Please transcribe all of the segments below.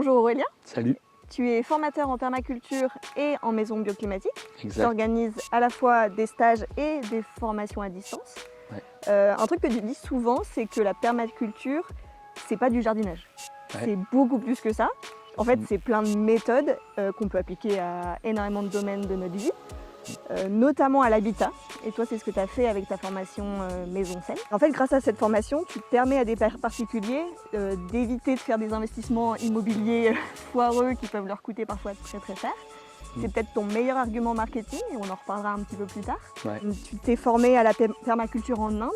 Bonjour Aurélien, Salut. tu es formateur en permaculture et en maison bioclimatique. Tu Exact. organises à la fois des stages et des formations à distance. Ouais. Un truc que tu dis souvent, c'est que la permaculture, c'est pas du jardinage. Ouais. C'est beaucoup plus que ça. En fait, Mm. c'est plein de méthodes qu'on peut appliquer à énormément de domaines de notre vie, notamment à l'habitat. Et toi, c'est ce que tu as fait avec ta formation Maison Saine. En fait, grâce à cette formation, tu permets à des particuliers d'éviter de faire des investissements immobiliers foireux qui peuvent leur coûter parfois très très cher. C'est peut-être ton meilleur argument marketing et on en reparlera un petit peu plus tard. Ouais. Tu t'es formé à la permaculture en Inde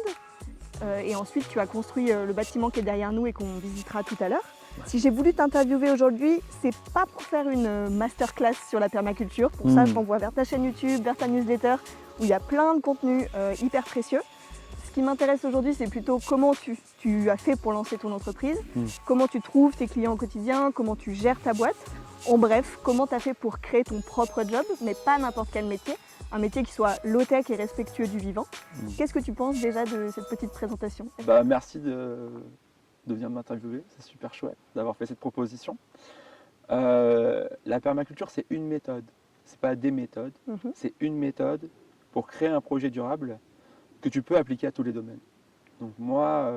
et ensuite tu as construit le bâtiment qui est derrière nous et qu'on visitera tout à l'heure. Ouais. Si j'ai voulu t'interviewer aujourd'hui, c'est pas pour faire une masterclass sur la permaculture. Pour ça, je renvoie vers ta chaîne YouTube, vers ta newsletter où il y a plein de contenus hyper précieux. Ce qui m'intéresse aujourd'hui, c'est plutôt comment tu as fait pour lancer ton entreprise, comment tu trouves tes clients au quotidien, comment tu gères ta boîte. En bref, comment tu as fait pour créer ton propre job, mais pas n'importe quel métier, un métier qui soit low-tech et respectueux du vivant. Qu'est-ce que tu penses déjà de cette petite présentation ? Merci de venir m'interviewer, c'est super chouette d'avoir fait cette proposition. La permaculture, c'est une méthode, c'est pas des méthodes, c'est une méthode pour créer un projet durable que tu peux appliquer à tous les domaines. Donc moi,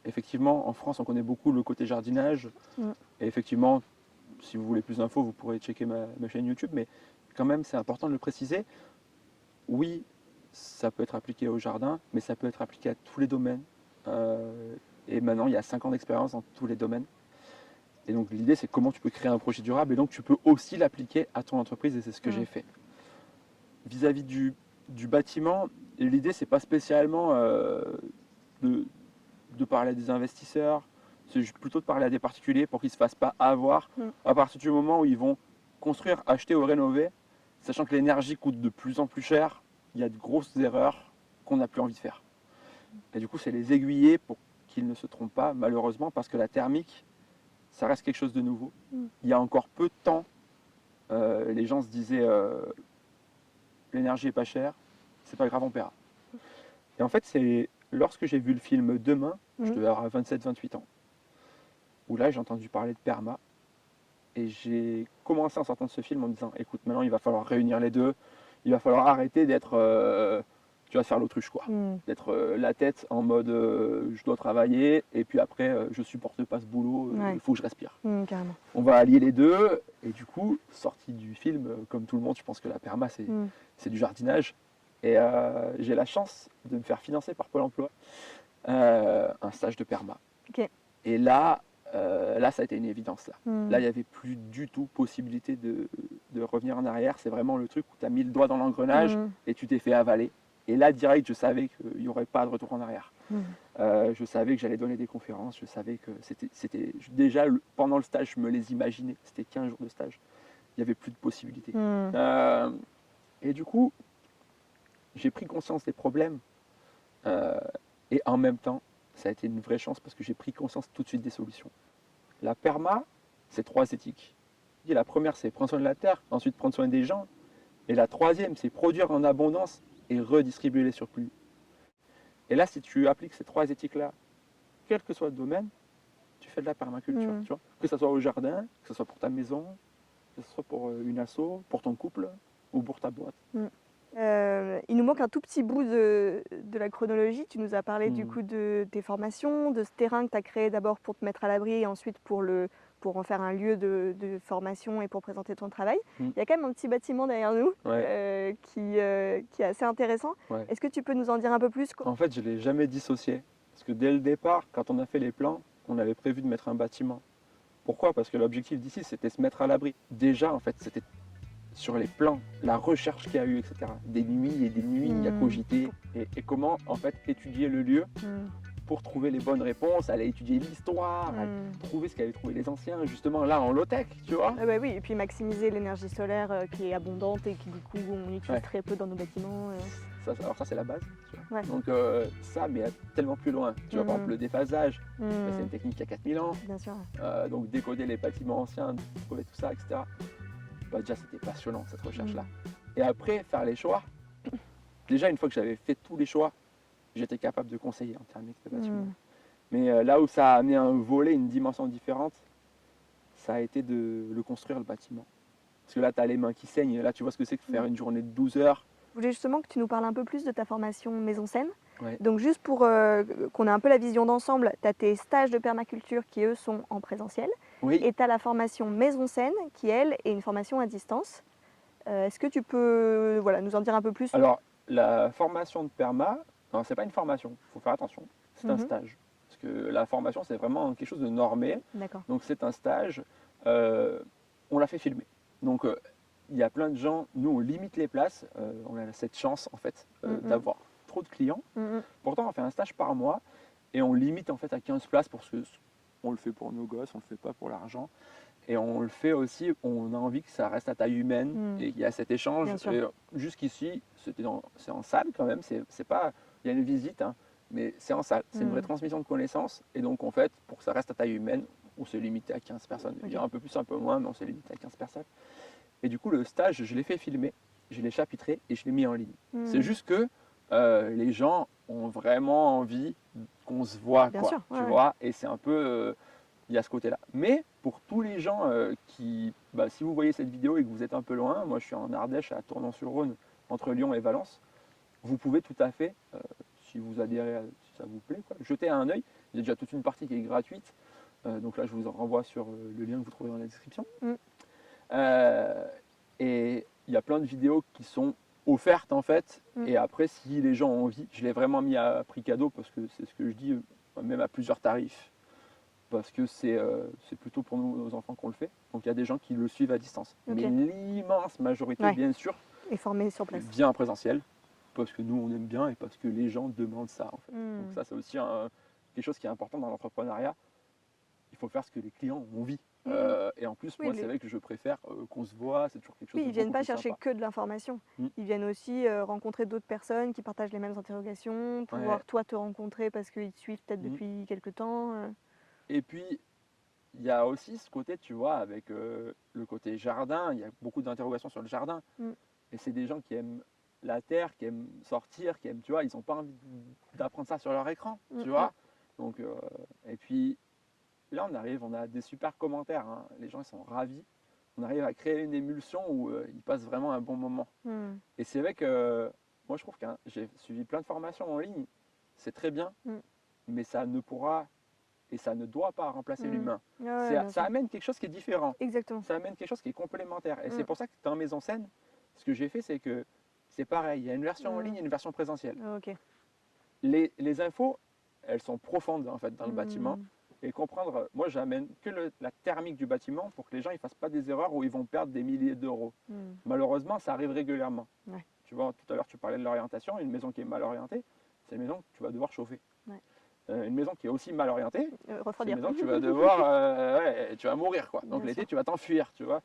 effectivement, en France, on connaît beaucoup le côté jardinage, et effectivement, si vous voulez plus d'infos, vous pourrez checker ma chaîne YouTube, mais quand même, c'est important de le préciser. Oui, ça peut être appliqué au jardin, mais ça peut être appliqué à tous les domaines. Et maintenant, il y a 5 ans d'expérience dans tous les domaines. Et donc, l'idée, c'est comment tu peux créer un projet durable, et donc tu peux aussi l'appliquer à ton entreprise, et c'est ce que j'ai fait. Vis-à-vis du bâtiment, l'idée, c'est pas spécialement de parler à des investisseurs, c'est plutôt de parler à des particuliers pour qu'ils ne se fassent pas avoir à partir du moment où ils vont construire, acheter ou rénover, sachant que l'énergie coûte de plus en plus cher, il y a de grosses erreurs qu'on n'a plus envie de faire. Et du coup, c'est les aiguiller pour qu'ils ne se trompent pas, malheureusement, parce que la thermique, ça reste quelque chose de nouveau. Il y a encore peu de temps, les gens se disaient l'énergie est pas chère, c'est pas grave, on paiera. Et en fait, c'est lorsque j'ai vu le film Demain, je devais avoir 27-28 ans, où là j'ai entendu parler de perma, et j'ai commencé en sortant de ce film en me disant écoute, maintenant il va falloir réunir les deux, il va falloir arrêter d'être tu vas faire l'autruche quoi, d'être la tête en mode je dois travailler et puis après je supporte pas ce boulot, il faut que je respire. Carrément. On va allier les deux, et du coup, sorti du film, comme tout le monde, je pense que la perma c'est du jardinage, et j'ai la chance de me faire financer par Pôle emploi un stage de perma. Okay. Et là, ça a été une évidence. Là, il n'y avait plus du tout possibilité de revenir en arrière. C'est vraiment le truc où tu as mis le doigt dans l'engrenage et tu t'es fait avaler. Et là, direct, je savais qu'il n'y aurait pas de retour en arrière. Je savais que j'allais donner des conférences. Je savais que c'était déjà, pendant le stage, je me les imaginais. C'était 15 jours de stage. Il n'y avait plus de possibilités. Et du coup, j'ai pris conscience des problèmes. Et en même temps, ça a été une vraie chance parce que j'ai pris conscience tout de suite des solutions. La perma, c'est 3 éthiques. Et la première, c'est prendre soin de la terre, ensuite prendre soin des gens. Et la troisième, c'est produire en abondance et redistribuer les surplus. Et là, si tu appliques ces 3 éthiques-là, quel que soit le domaine, tu fais de la permaculture. Tu vois, que ce soit au jardin, que ce soit pour ta maison, que ce soit pour une asso, pour ton couple ou pour ta boîte. Il nous manque un tout petit bout de la chronologie. Tu nous as parlé du coup de tes formations, de ce terrain que tu as créé d'abord pour te mettre à l'abri et ensuite pour en faire un lieu de formation et pour présenter ton travail. Il y a quand même un petit bâtiment derrière nous qui est assez intéressant. Est-ce que tu peux nous en dire un peu plus ? En fait, je ne l'ai jamais dissocié. Parce que dès le départ, quand on a fait les plans, on avait prévu de mettre un bâtiment. Pourquoi ? Parce que l'objectif d'ici, c'était se mettre à l'abri. Déjà, en fait, c'était sur les plans, la recherche qu'il y a eu, etc. Des nuits et des nuits à cogiter. Et comment, en fait, étudier le lieu pour trouver les bonnes réponses, aller étudier l'histoire, trouver ce qu'avaient trouvé les anciens, justement là en low-tech, tu vois. Oui, et puis maximiser l'énergie solaire qui est abondante et qui du coup on utilise très peu dans nos bâtiments. Alors ça c'est la base, tu vois. Donc ça, mais tellement plus loin. Tu vois, par exemple le déphasage, c'est une technique qui a 4000 ans. Bien sûr. Donc décoder les bâtiments anciens, trouver tout ça, etc. Déjà c'était passionnant cette recherche-là. Et après, faire les choix. Déjà une fois que j'avais fait tous les choix, j'étais capable de conseiller en thermique de bâtiment. Mais là où ça a amené un volet, une dimension différente, ça a été de le construire, le bâtiment. Parce que là, tu as les mains qui saignent. Là, tu vois ce que c'est que faire une journée de 12 heures. Je voulais justement que tu nous parles un peu plus de ta formation Maison Saine. Ouais. Donc juste pour qu'on ait un peu la vision d'ensemble, tu as tes stages de permaculture qui, eux, sont en présentiel. Oui. Et tu as la formation Maison Saine qui, elle, est une formation à distance. Est-ce que tu peux nous en dire un peu plus? Alors, la formation de perma, non, c'est pas une formation, il faut faire attention, c'est un stage. Parce que la formation, c'est vraiment quelque chose de normé. D'accord. Donc, c'est un stage, on l'a fait filmer. Donc, il y a plein de gens, nous, on limite les places, on a cette chance, en fait, d'avoir trop de clients. Pourtant, on fait un stage par mois et on limite, en fait, à 15 places parce que on le fait pour nos gosses, on le fait pas pour l'argent. Et on le fait aussi, on a envie que ça reste à taille humaine et qu'il y a cet échange. Jusqu'ici, c'est en salle quand même, c'est pas, il y a une visite, hein, mais c'est en salle. C'est une vraie transmission de connaissances. Et donc, en fait, pour que ça reste à taille humaine, on s'est limité à 15 personnes. Il y a un peu plus, un peu moins, mais on s'est limité à 15 personnes. Et du coup, le stage, je l'ai fait filmer, je l'ai chapitré et je l'ai mis en ligne. C'est juste que les gens ont vraiment envie qu'on se voit, Bien quoi, sûr, tu vois, et c'est un peu... il y a ce côté-là. Mais pour tous les gens qui, si vous voyez cette vidéo et que vous êtes un peu loin, moi je suis en Ardèche, à Tournon-sur-Rhône, entre Lyon et Valence, vous pouvez tout à fait, si vous adhérez, si ça vous plaît, jeter un œil. Il y a déjà toute une partie qui est gratuite. Donc là, je vous en renvoie sur le lien que vous trouvez dans la description. Et il y a plein de vidéos qui sont offertes en fait. Et après, si les gens ont envie, je l'ai vraiment mis à prix cadeau parce que c'est ce que je dis, même à plusieurs tarifs. Parce que c'est plutôt pour nous, nos enfants, qu'on le fait. Donc il y a des gens qui le suivent à distance. Mais l'immense majorité, bien sûr, est formée sur place. Vient en présentiel. Parce que nous, on aime bien et parce que les gens demandent ça. En fait. Donc ça, c'est aussi quelque chose qui est important dans l'entrepreneuriat. Il faut faire ce que les clients ont envie. Et en plus, moi, c'est vrai que je préfère qu'on se voit. C'est toujours quelque chose de ils ne viennent pas plus chercher sympa. que de l'information. Ils viennent aussi rencontrer d'autres personnes qui partagent les mêmes interrogations, pouvoir toi te rencontrer parce qu'ils te suivent peut-être depuis quelques temps. Et puis, il y a aussi ce côté, tu vois, avec le côté jardin. Il y a beaucoup d'interrogations sur le jardin. Et c'est des gens qui aiment la terre, qui aiment sortir, qui aiment, tu vois, ils n'ont pas envie d'apprendre ça sur leur écran, tu vois. Donc, et puis, là, on a des super commentaires. Hein. Les gens, ils sont ravis. On arrive à créer une émulsion où ils passent vraiment un bon moment. Et c'est vrai que moi, je trouve que j'ai suivi plein de formations en ligne. C'est très bien, mais ça ne pourra et ça ne doit pas remplacer l'humain. Ça amène quelque chose qui est différent. Exactement. Ça amène quelque chose qui est complémentaire. Et c'est pour ça que dans Maison Saine, ce que j'ai fait, c'est que c'est pareil. Il y a une version en ligne et une version présentielle. Les infos, elles sont profondes en fait dans le bâtiment. Et comprendre, moi j'amène que la thermique du bâtiment pour que les gens ne fassent pas des erreurs où ils vont perdre des milliers d'euros. Malheureusement, ça arrive régulièrement. Tu vois, tout à l'heure tu parlais de l'orientation, une maison qui est mal orientée, c'est une maison que tu vas devoir chauffer. Une maison qui est aussi mal orientée, c'est une maison que tu vas devoir, tu vas mourir quoi. Donc l'été tu vas t'enfuir, tu vois.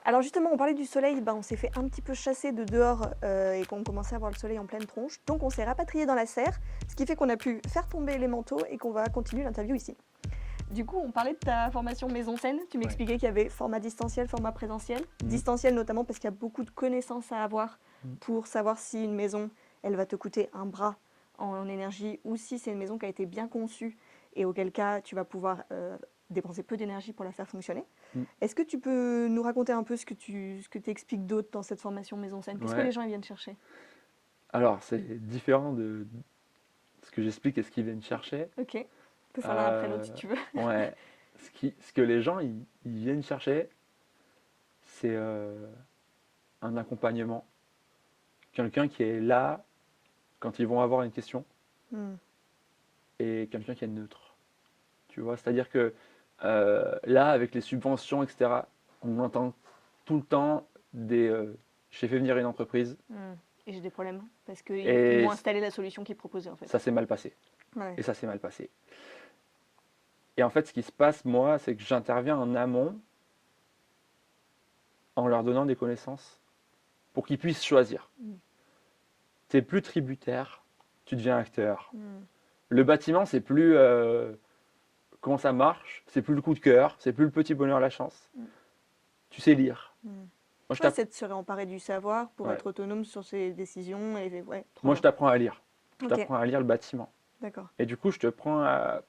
Alors justement, on parlait du soleil, on s'est fait un petit peu chasser de dehors et qu'on commençait à voir le soleil en pleine tronche. Donc on s'est rapatrié dans la serre, ce qui fait qu'on a pu faire tomber les manteaux et qu'on va continuer l'interview ici. Du coup, on parlait de ta formation Maison Saine. Tu m'expliquais qu'il y avait format distanciel, format présentiel. Distanciel notamment parce qu'il y a beaucoup de connaissances à avoir pour savoir si une maison, elle va te coûter un bras en énergie ou si c'est une maison qui a été bien conçue et auquel cas tu vas pouvoir dépenser peu d'énergie pour la faire fonctionner. Est-ce que tu peux nous raconter un peu ce que tu expliques d'autre dans cette formation Maison Saine? Qu'est-ce que les gens viennent chercher? Alors, c'est différent de ce que j'explique et ce qu'ils viennent chercher. Ok, on peut faire l'un après l'autre si tu veux. Ouais, ce que les gens ils viennent chercher, c'est un accompagnement. Quelqu'un qui est là quand ils vont avoir une question et quelqu'un qui est neutre. Tu vois, c'est-à-dire que là, avec les subventions, etc., on entend tout le temps des j'ai fait venir une entreprise. Et j'ai des problèmes parce qu'ils m'ont installé la solution qu'ils proposaient en fait. Ça s'est mal passé. Et ça s'est mal passé. Et en fait, ce qui se passe, moi, c'est que j'interviens en amont en leur donnant des connaissances pour qu'ils puissent choisir. Tu n'es plus tributaire, tu deviens acteur. Le bâtiment, c'est plus comment ça marche, c'est plus le coup de cœur, c'est plus le petit bonheur, la chance. Tu sais lire. Moi, c'est de se réemparer du savoir pour être autonome sur ses décisions. Moi, je t'apprends à lire. Je t'apprends à lire le bâtiment. D'accord. Et du coup, je t'apprends à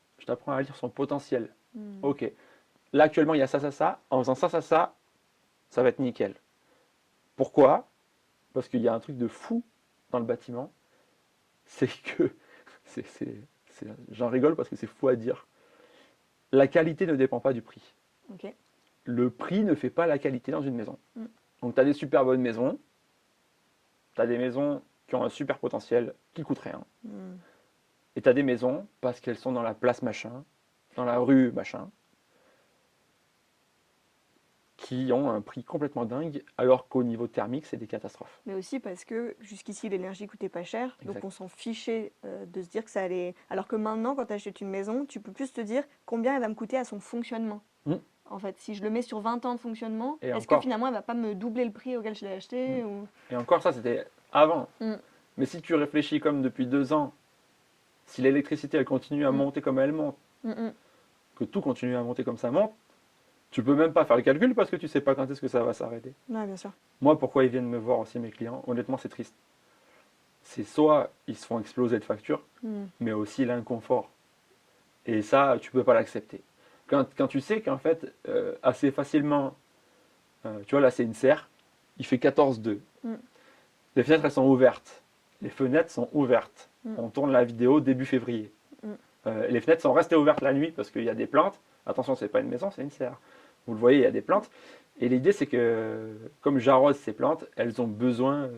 lire son potentiel. Ok. là actuellement il y a ça, ça, ça, en faisant ça, ça va être nickel. Pourquoi? Parce qu'il y a un truc de fou dans le bâtiment, c'est que, j'en rigole parce que c'est fou à dire, la qualité ne dépend pas du prix. Ok. Le prix ne fait pas la qualité dans une maison. Mm. Donc tu as des super bonnes maisons, tu as des maisons qui ont un super potentiel qui coûtent rien. Mm. Et tu as des maisons, parce qu'elles sont dans la place machin, dans la rue machin, qui ont un prix complètement dingue, alors qu'au niveau thermique, c'est des catastrophes. Mais aussi parce que jusqu'ici, l'énergie coûtait pas cher, donc Exact. on s'en fichait de se dire que ça allait. Alors que maintenant, quand tu achètes une maison, tu peux plus te dire combien elle va me coûter à son fonctionnement. Mm. En fait, si je le mets sur 20 ans de fonctionnement, Et est-ce que encore. finalement elle va pas me doubler le prix auquel je l'ai acheté ou... Et encore ça, c'était avant. Mm. Mais si tu réfléchis comme depuis 2 ans, si l'électricité elle continue à Mm. monter comme elle monte, Mm. que tout continue à monter comme ça monte, tu peux même pas faire le calcul parce que tu sais pas quand est-ce que ça va s'arrêter. Ouais, bien sûr. Moi, pourquoi ils viennent me voir aussi mes clients? Honnêtement, c'est triste. C'est soit ils se font exploser de factures, Mm. mais aussi l'inconfort. Et ça, tu peux pas l'accepter. Quand tu sais qu'en fait, assez facilement, tu vois là c'est une serre, il fait 14,2. Mm. Les fenêtres elles sont ouvertes. Les fenêtres sont ouvertes. Mm. On tourne la vidéo début février. Mm. Les fenêtres sont restées ouvertes la nuit parce qu'il y a des plantes. Attention, c'est pas une maison, c'est une serre. Vous le voyez, il y a des plantes. Et l'idée c'est que comme j'arrose ces plantes, elles ont besoin,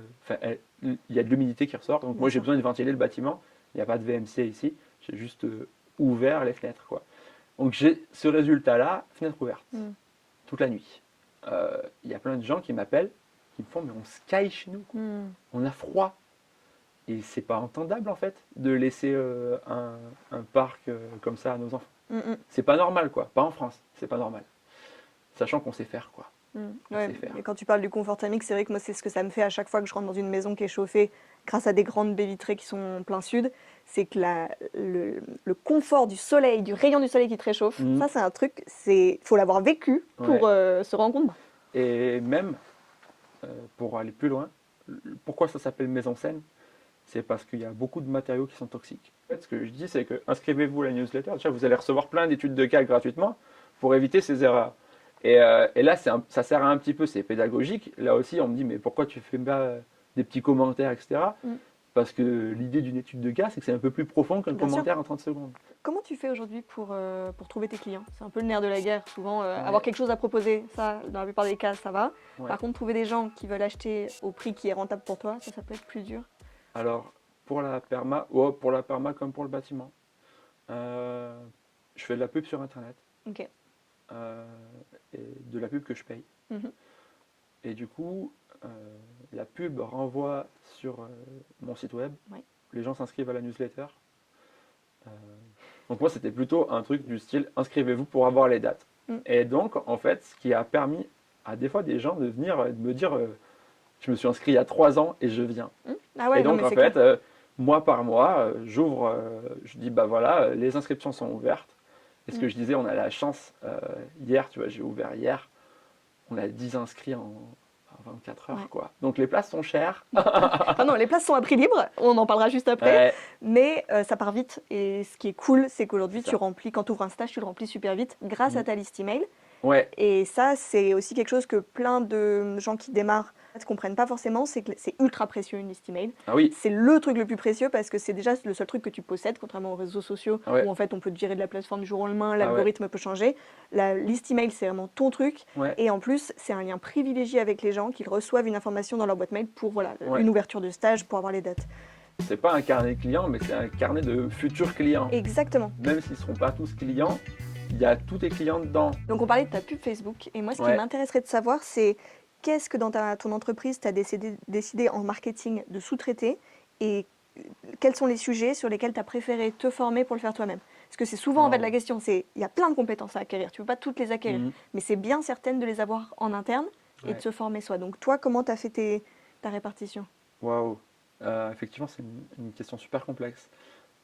il y a de l'humidité qui ressort. Donc moi j'ai besoin de ventiler le bâtiment. Il n'y a pas de VMC ici. J'ai juste ouvert les fenêtres, quoi. Donc j'ai ce résultat-là, fenêtre ouverte, toute la nuit. Il y a plein de gens qui m'appellent, qui me font mais on se caille chez nous, quoi. On a froid. Et c'est pas entendable en fait de laisser un parc comme ça à nos enfants. C'est pas normal, quoi. Pas en France, c'est pas normal. Sachant qu'on sait faire, quoi. Ouais, et quand tu parles du confort thermique, c'est vrai que moi c'est ce que ça me fait à chaque fois que je rentre dans une maison qui est chauffée grâce à des grandes baies vitrées qui sont en plein sud, c'est que le confort du soleil, du rayon du soleil qui te réchauffe, ça c'est un truc, faut l'avoir vécu pour se rendre compte. Et même, pour aller plus loin, pourquoi ça s'appelle maison saine? C'est parce qu'il y a beaucoup de matériaux qui sont toxiques. En fait, ce que je dis, c'est que inscrivez-vous à la newsletter. Déjà, vous allez recevoir plein d'études de cas gratuitement pour éviter ces erreurs. Et là, ça sert à un petit peu, c'est pédagogique. Là aussi, on me dit, mais pourquoi tu fais pas des petits commentaires, etc. Parce que l'idée d'une étude de cas, c'est que c'est un peu plus profond qu'un commentaire en 30 secondes. Comment tu fais aujourd'hui pour trouver tes clients? C'est un peu le nerf de la guerre. Souvent, avoir quelque chose à proposer, ça, dans la plupart des cas, ça va. Par contre, trouver des gens qui veulent acheter au prix qui est rentable pour toi, ça peut être plus dur. Alors, pour la perma comme pour le bâtiment, je fais de la pub sur Internet. Ok. Et de la pub que je paye. Et du coup, la pub renvoie sur mon site web. Les gens s'inscrivent à la newsletter. Donc moi, c'était plutôt un truc du style inscrivez-vous pour avoir les dates. Et donc, en fait, ce qui a permis à des fois des gens de venir et de me dire je me suis inscrit il y a 3 ans et je viens. Ah ouais, et donc, en fait, mois par mois, j'ouvre, je dis bah voilà, les inscriptions sont ouvertes. Et ce que je disais, on a la chance, hier, tu vois, j'ai ouvert hier, on a 10 inscrits en 24 heures, quoi. Donc les places sont chères. Ah non, les places sont à prix libre, on en parlera juste après, mais ça part vite. Et ce qui est cool, c'est qu'aujourd'hui, tu remplis, quand tu ouvres un stage, tu le remplis super vite grâce à ta liste email. Et ça, c'est aussi quelque chose que plein de gens qui démarrent ne comprennent pas forcément, c'est que c'est ultra précieux une liste email. Ah oui. C'est le truc le plus précieux parce que c'est déjà le seul truc que tu possèdes, contrairement aux réseaux sociaux où en fait on peut te virer de la plateforme du jour au lendemain, l'algorithme peut changer. La liste email, c'est vraiment ton truc. Et en plus, c'est un lien privilégié avec les gens qui reçoivent une information dans leur boîte mail pour une ouverture de stage, pour avoir les dates. C'est pas un carnet client, mais c'est un carnet de futurs clients. Exactement. Même s'ils ne seront pas tous clients, il y a tous tes clients dedans. Donc on parlait de ta pub Facebook, et moi ce qui m'intéresserait de savoir, c'est qu'est-ce que dans ton entreprise tu as décidé en marketing de sous-traiter, et quels sont les sujets sur lesquels tu as préféré te former pour le faire toi-même? Parce que c'est souvent en fait la question, il y a plein de compétences à acquérir, tu ne peux pas toutes les acquérir, mais c'est bien certaines de les avoir en interne et de se former soi. Donc toi, comment tu as fait ta répartition? Waouh, effectivement c'est une question super complexe.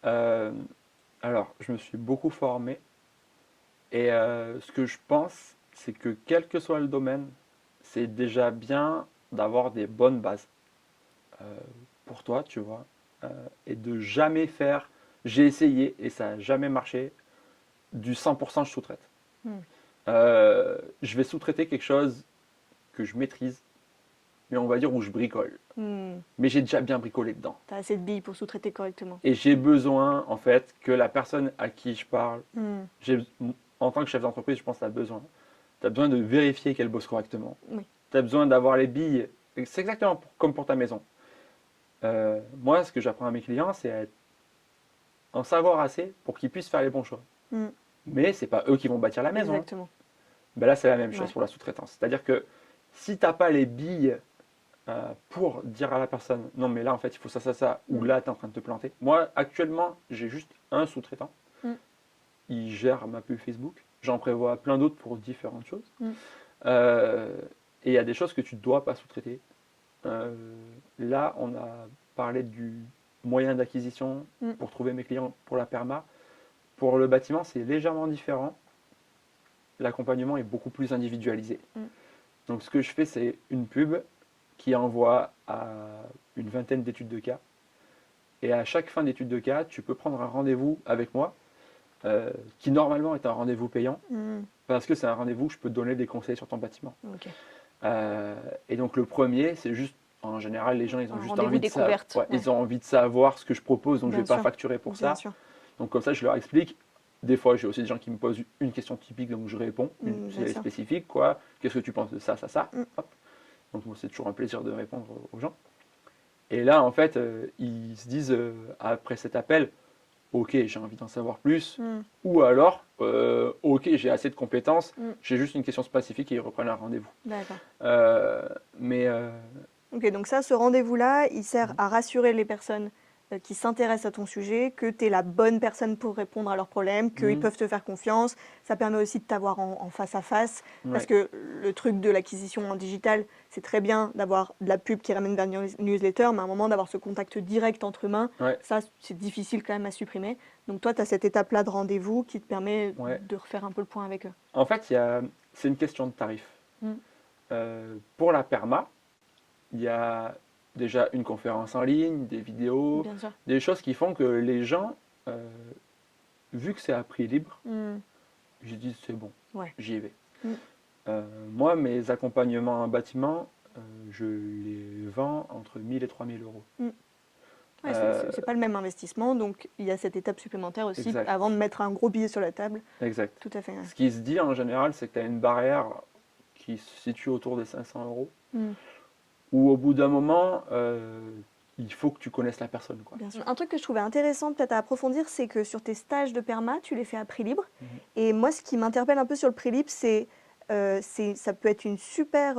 Alors, je me suis beaucoup formé. Et ce que je pense, c'est que quel que soit le domaine, c'est déjà bien d'avoir des bonnes bases pour toi, tu vois, et de jamais faire, j'ai essayé et ça n'a jamais marché, du 100% je sous-traite. je vais sous-traiter quelque chose que je maîtrise, mais on va dire où je bricole. Mais j'ai déjà bien bricolé dedans. Tu as assez de billes pour sous-traiter correctement. Et j'ai besoin, en fait, que la personne à qui je parle, en tant que chef d'entreprise, je pense que tu as besoin. Tu as besoin de vérifier qu'elle bosse correctement. Oui. Tu as besoin d'avoir les billes. C'est exactement comme pour ta maison. Moi, ce que j'apprends à mes clients, c'est en savoir assez pour qu'ils puissent faire les bons choix. Mais ce n'est pas eux qui vont bâtir la maison. Exactement. Ben là, c'est la même chose pour la sous-traitance. C'est-à-dire que si tu n'as pas les billes pour dire à la personne, non mais là, en fait, il faut ça, ça, ça, ou là, tu es en train de te planter. Moi, actuellement, j'ai juste un sous-traitant. Il gère ma pub Facebook. J'en prévois plein d'autres pour différentes choses. Et il y a des choses que tu ne dois pas sous-traiter. Là, on a parlé du moyen d'acquisition pour trouver mes clients pour la perma. Pour le bâtiment, c'est légèrement différent. L'accompagnement est beaucoup plus individualisé. Donc, ce que je fais, c'est une pub qui envoie à une vingtaine d'études de cas. Et à chaque fin d'étude de cas, tu peux prendre un rendez-vous avec moi, qui normalement est un rendez-vous payant, parce que c'est un rendez-vous où je peux te donner des conseils sur ton bâtiment. Et donc, le premier, c'est juste, en général, les gens, ils ont juste envie de savoir. Ils ont envie de savoir ce que je propose, donc je ne vais pas facturer pour ça. Donc, comme ça, je leur explique. Des fois, j'ai aussi des gens qui me posent une question typique, donc je réponds, c'est spécifique, quoi. Qu'est-ce que tu penses de ça, ça, ça Hop. Donc, moi, c'est toujours un plaisir de répondre aux gens. Et là, en fait, ils se disent, après cet appel, ok, j'ai envie d'en savoir plus, ou alors, ok, j'ai assez de compétences, j'ai juste une question spécifique et ils reprennent un rendez-vous. D'accord. Ok, donc ça, ce rendez-vous-là, il sert à rassurer les personnes qui s'intéressent à ton sujet, que tu es la bonne personne pour répondre à leurs problèmes, qu'ils peuvent te faire confiance. Ça permet aussi de t'avoir en face à face, parce que le truc de l'acquisition en digital, c'est très bien d'avoir de la pub qui ramène vers une newsletter, mais à un moment d'avoir ce contact direct entre mains, ça c'est difficile quand même à supprimer. Donc toi, tu as cette étape-là de rendez-vous qui te permet de refaire un peu le point avec eux. En fait, c'est une question de tarif. Pour la perma, il y a déjà une conférence en ligne, des vidéos, des choses qui font que les gens, vu que c'est à prix libre, je dis c'est bon, j'y vais. Moi, mes accompagnements en bâtiment, je les vends entre 1000 et 3000 euros. C'est pas le même investissement, donc il y a cette étape supplémentaire aussi avant de mettre un gros billet sur la table. Exact. Tout à fait. Ce qui se dit en général, c'est que tu as une barrière qui se situe autour des 500 euros. Où au bout d'un moment, il faut que tu connaisses la personne. Quoi. Bien sûr. Un truc que je trouvais intéressant peut-être à approfondir, c'est que sur tes stages de perma, tu les fais à prix libre. Et moi, ce qui m'interpelle un peu sur le prix libre, ça peut être une super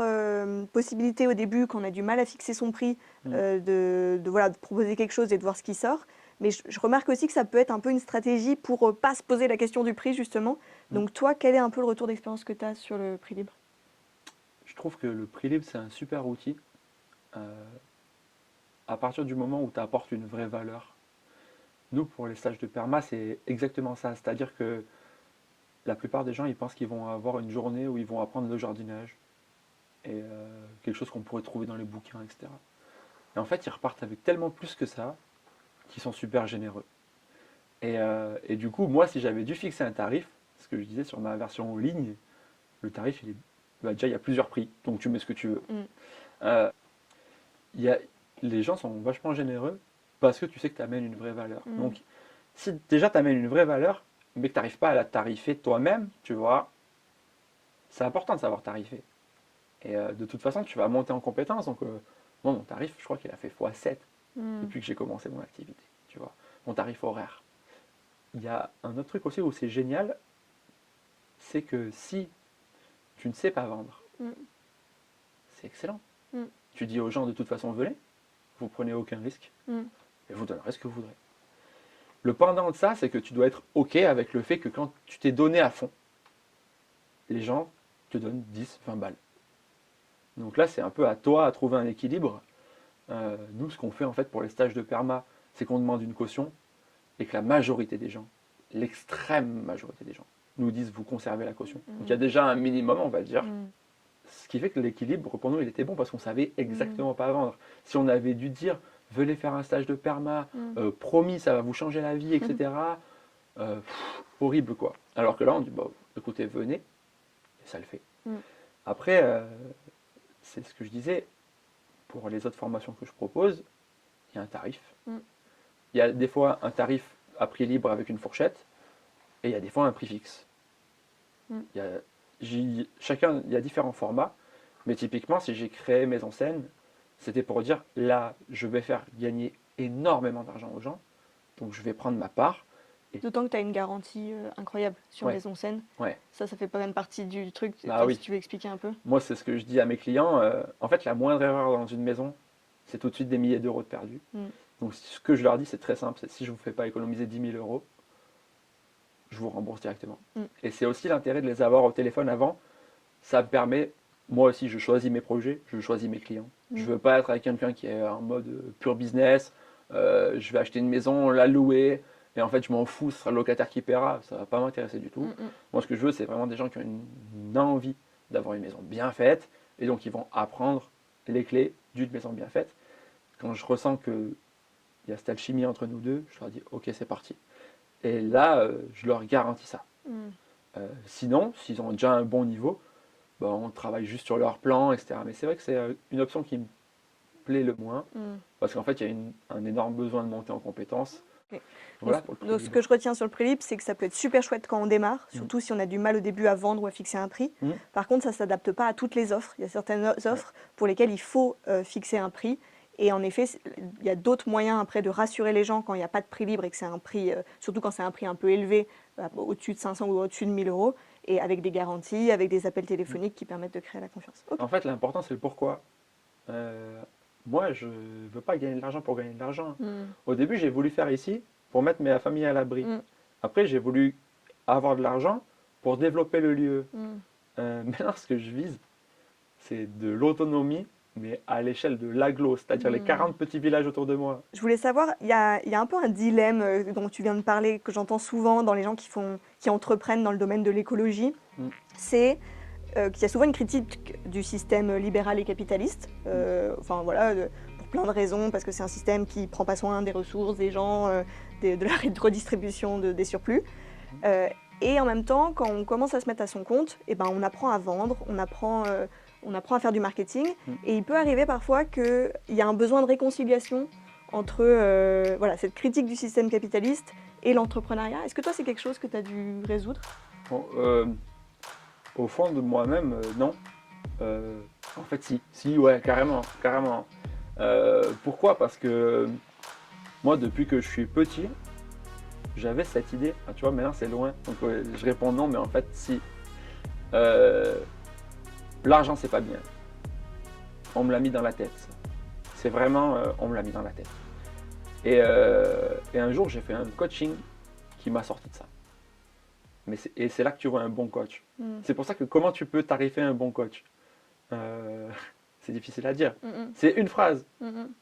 possibilité au début, quand on a du mal à fixer son prix, de proposer quelque chose et de voir ce qui sort. Mais je remarque aussi que ça peut être un peu une stratégie pour ne pas se poser la question du prix, justement. Donc toi, quel est un peu le retour d'expérience que tu as sur le prix libre ? Je trouve que le prix libre, c'est un super outil. À partir du moment où tu apportes une vraie valeur. Nous, pour les stages de perma, c'est exactement ça. C'est-à-dire que la plupart des gens, ils pensent qu'ils vont avoir une journée où ils vont apprendre le jardinage et quelque chose qu'on pourrait trouver dans les bouquins, etc. Et en fait, ils repartent avec tellement plus que ça qu'ils sont super généreux. Et du coup, moi, si j'avais dû fixer un tarif, ce que je disais sur ma version en ligne, le tarif, déjà, il y a plusieurs prix, donc tu mets ce que tu veux. Les gens sont vachement généreux parce que tu sais que tu amènes une vraie valeur. Donc, si déjà tu amènes une vraie valeur, mais que tu n'arrives pas à la tarifer toi-même, tu vois, c'est important de savoir tarifer. Et de toute façon, tu vas monter en compétence. Donc, moi, mon tarif, je crois qu'il a fait x7 depuis que j'ai commencé mon activité. Tu vois, mon tarif horaire. Il y a un autre truc aussi où c'est génial, c'est que si tu ne sais pas vendre, c'est excellent. Tu dis aux gens, de toute façon, venez, vous prenez aucun risque, et vous donnerez ce que vous voudrez. Le pendant de ça, c'est que tu dois être OK avec le fait que quand tu t'es donné à fond, les gens te donnent 10, 20 balles. Donc là, c'est un peu à toi à trouver un équilibre. Nous, ce qu'on fait en fait pour les stages de perma, c'est qu'on demande une caution et que la majorité des gens, l'extrême majorité des gens, nous disent vous conservez la caution. Donc il y a déjà un minimum, on va dire. Ce qui fait que l'équilibre, pour nous, il était bon parce qu'on savait exactement pas vendre. Si on avait dû dire venez faire un stage de perma, promis, ça va vous changer la vie, etc. Horrible quoi. Alors que là, on dit bah, écoutez, venez, ça le fait. Mm. Après, c'est ce que je disais, pour les autres formations que je propose, il y a un tarif. Mm. Il y a des fois un tarif à prix libre avec une fourchette, et il y a des fois un prix fixe. Mm. Il y a différents formats, mais typiquement, si j'ai créé Maison Scène, c'était pour dire, là, je vais faire gagner énormément d'argent aux gens, donc je vais prendre ma part. D'autant que tu as une garantie incroyable sur Ouais. Maison Scène. Ouais. Ça fait pas même partie du truc. Ah oui. Si tu veux expliquer un peu. Moi, c'est ce que je dis à mes clients. En fait, la moindre erreur dans une maison, c'est tout de suite des milliers d'euros de perdus. Mm. Donc, ce que je leur dis, c'est très simple. C'est si je ne vous fais pas économiser 10 000 euros, je vous rembourse directement. Mm. Et c'est aussi l'intérêt de les avoir au téléphone avant. Ça me permet, moi aussi, je choisis mes projets, je choisis mes clients. Mm. Je ne veux pas être avec quelqu'un qui est en mode pur business. Je vais acheter une maison, la louer. Et en fait, je m'en fous, ce sera le locataire qui paiera. Ça ne va pas m'intéresser du tout. Moi, ce que je veux, c'est vraiment des gens qui ont une envie d'avoir une maison bien faite. Et donc, ils vont apprendre les clés d'une maison bien faite. Quand je ressens qu'il y a cette alchimie entre nous deux, je leur dis, OK, c'est parti. Et là, je leur garantis ça. Sinon, s'ils ont déjà un bon niveau, bah, on travaille juste sur leur plan, etc. Mais c'est vrai que c'est une option qui me plaît le moins. Parce qu'en fait, il y a un énorme besoin de monter en compétences. Okay. Voilà, donc, ce que je retiens sur le prix libre, c'est que ça peut être super chouette quand on démarre, surtout si on a du mal au début à vendre ou à fixer un prix. Par contre, ça ne s'adapte pas à toutes les offres. Il y a certaines offres pour lesquelles il faut fixer un prix. Et en effet, il y a d'autres moyens après de rassurer les gens quand il n'y a pas de prix libre et que c'est un prix, surtout quand c'est un prix un peu élevé, au-dessus de 500 ou au-dessus de 1000 euros, et avec des garanties, avec des appels téléphoniques qui permettent de créer la confiance. Okay. En fait, l'important, c'est le pourquoi. Moi, je ne veux pas gagner de l'argent pour gagner de l'argent. Au début, j'ai voulu faire ici pour mettre ma famille à l'abri. Après, j'ai voulu avoir de l'argent pour développer le lieu. Maintenant, ce que je vise, c'est de l'autonomie, mais à l'échelle de l'agglo, c'est-à-dire les 40 petits villages autour de moi. Je voulais savoir, il y a un peu un dilemme dont tu viens de parler, que j'entends souvent dans les gens qui entreprennent dans le domaine de l'écologie. C'est qu'il y a souvent une critique du système libéral et capitaliste. Enfin voilà, pour plein de raisons, parce que c'est un système qui ne prend pas soin des ressources, des gens, de la redistribution des surplus. Et en même temps, quand on commence à se mettre à son compte, eh ben, on apprend à vendre, on apprend à faire du marketing. Et il peut arriver parfois qu'il y a un besoin de réconciliation entre voilà, cette critique du système capitaliste et l'entrepreneuriat. Est-ce que toi, c'est quelque chose que tu as dû résoudre? Bon, au fond de moi-même, non. En fait, si, ouais, carrément. Pourquoi? Parce que moi, depuis que je suis petit, j'avais cette idée. Ah, tu vois, maintenant c'est loin, donc je réponds non, mais en fait, si. L'argent, c'est pas bien. On me l'a mis dans la tête. C'est vraiment, on me l'a mis dans la tête. Et un jour, j'ai fait un coaching qui m'a sorti de ça. Et c'est là que tu vois un bon coach. C'est pour ça que comment tu peux tarifer un bon coach? C'est difficile à dire. C'est une phrase.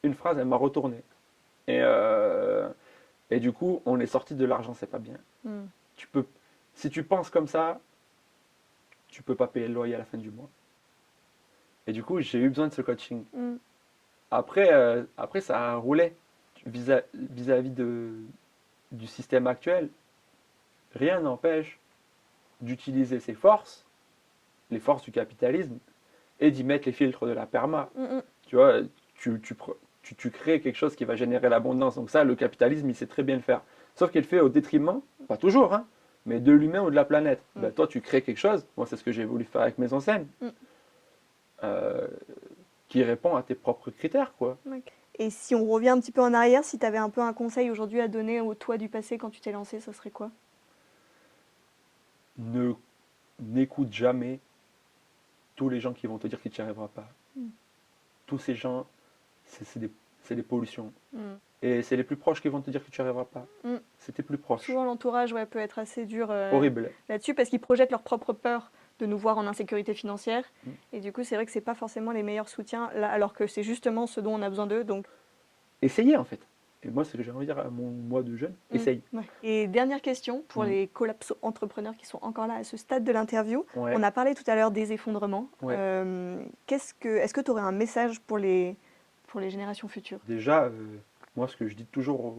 Une phrase, elle m'a retourné. Et du coup, on est sorti de l'argent, c'est pas bien. Si tu penses comme ça, tu peux pas payer le loyer à la fin du mois. Et du coup, j'ai eu besoin de ce coaching. Après, ça a roulé vis-à-vis du système actuel. Rien n'empêche d'utiliser ses forces, les forces du capitalisme, et d'y mettre les filtres de la perma. Tu vois, tu crées quelque chose qui va générer l'abondance. Donc ça, le capitalisme, il sait très bien le faire. Sauf qu'il le fait au détriment, pas toujours, hein, mais de l'humain ou de la planète. Ben, toi, tu crées quelque chose, moi c'est ce que j'ai voulu faire avec Maison Scène, qui répond à tes propres critères, quoi. Et si on revient un petit peu en arrière, si tu avais un peu un conseil aujourd'hui à donner au toi du passé quand tu t'es lancé, ça serait quoi? N'écoute jamais tous les gens qui vont te dire que tu n'y arriveras pas. Tous ces gens, c'est des pollutions. Et c'est les plus proches qui vont te dire que tu n'y arriveras pas. C'est tes plus proches. Souvent, l'entourage peut être assez dur horrible là-dessus parce qu'ils projettent leur propre peur de nous voir en insécurité financière. Et du coup, c'est vrai que ce n'est pas forcément les meilleurs soutiens, là, alors que c'est justement ce dont on a besoin d'eux. Donc... Essayez, en fait. Et moi, c'est ce que j'ai envie de dire à mon moi de jeune, essaye. Et dernière question pour les collapso-entrepreneurs qui sont encore là à ce stade de l'interview. On a parlé tout à l'heure des effondrements. Est-ce que tu aurais un message pour les générations futures? Déjà, moi, ce que je dis toujours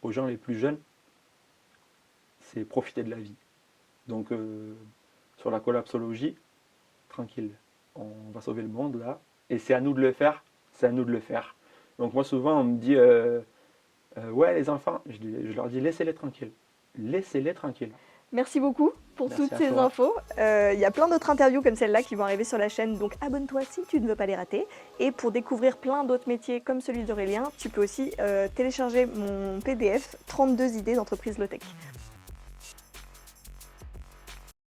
aux gens les plus jeunes, c'est profiter de la vie. Donc, sur la collapsologie, tranquille, on va sauver le monde là, et c'est à nous de le faire, c'est à nous de le faire. Donc moi souvent on me dit, ouais les enfants, je leur dis laissez-les tranquilles, laissez-les tranquilles. Merci beaucoup pour Merci toutes à ces toi. infos. Il y a plein d'autres interviews comme celle-là qui vont arriver sur la chaîne, donc abonne-toi si tu ne veux pas les rater. Et pour découvrir plein d'autres métiers comme celui d'Aurélien, tu peux aussi télécharger mon PDF 32 idées d'entreprise low-tech.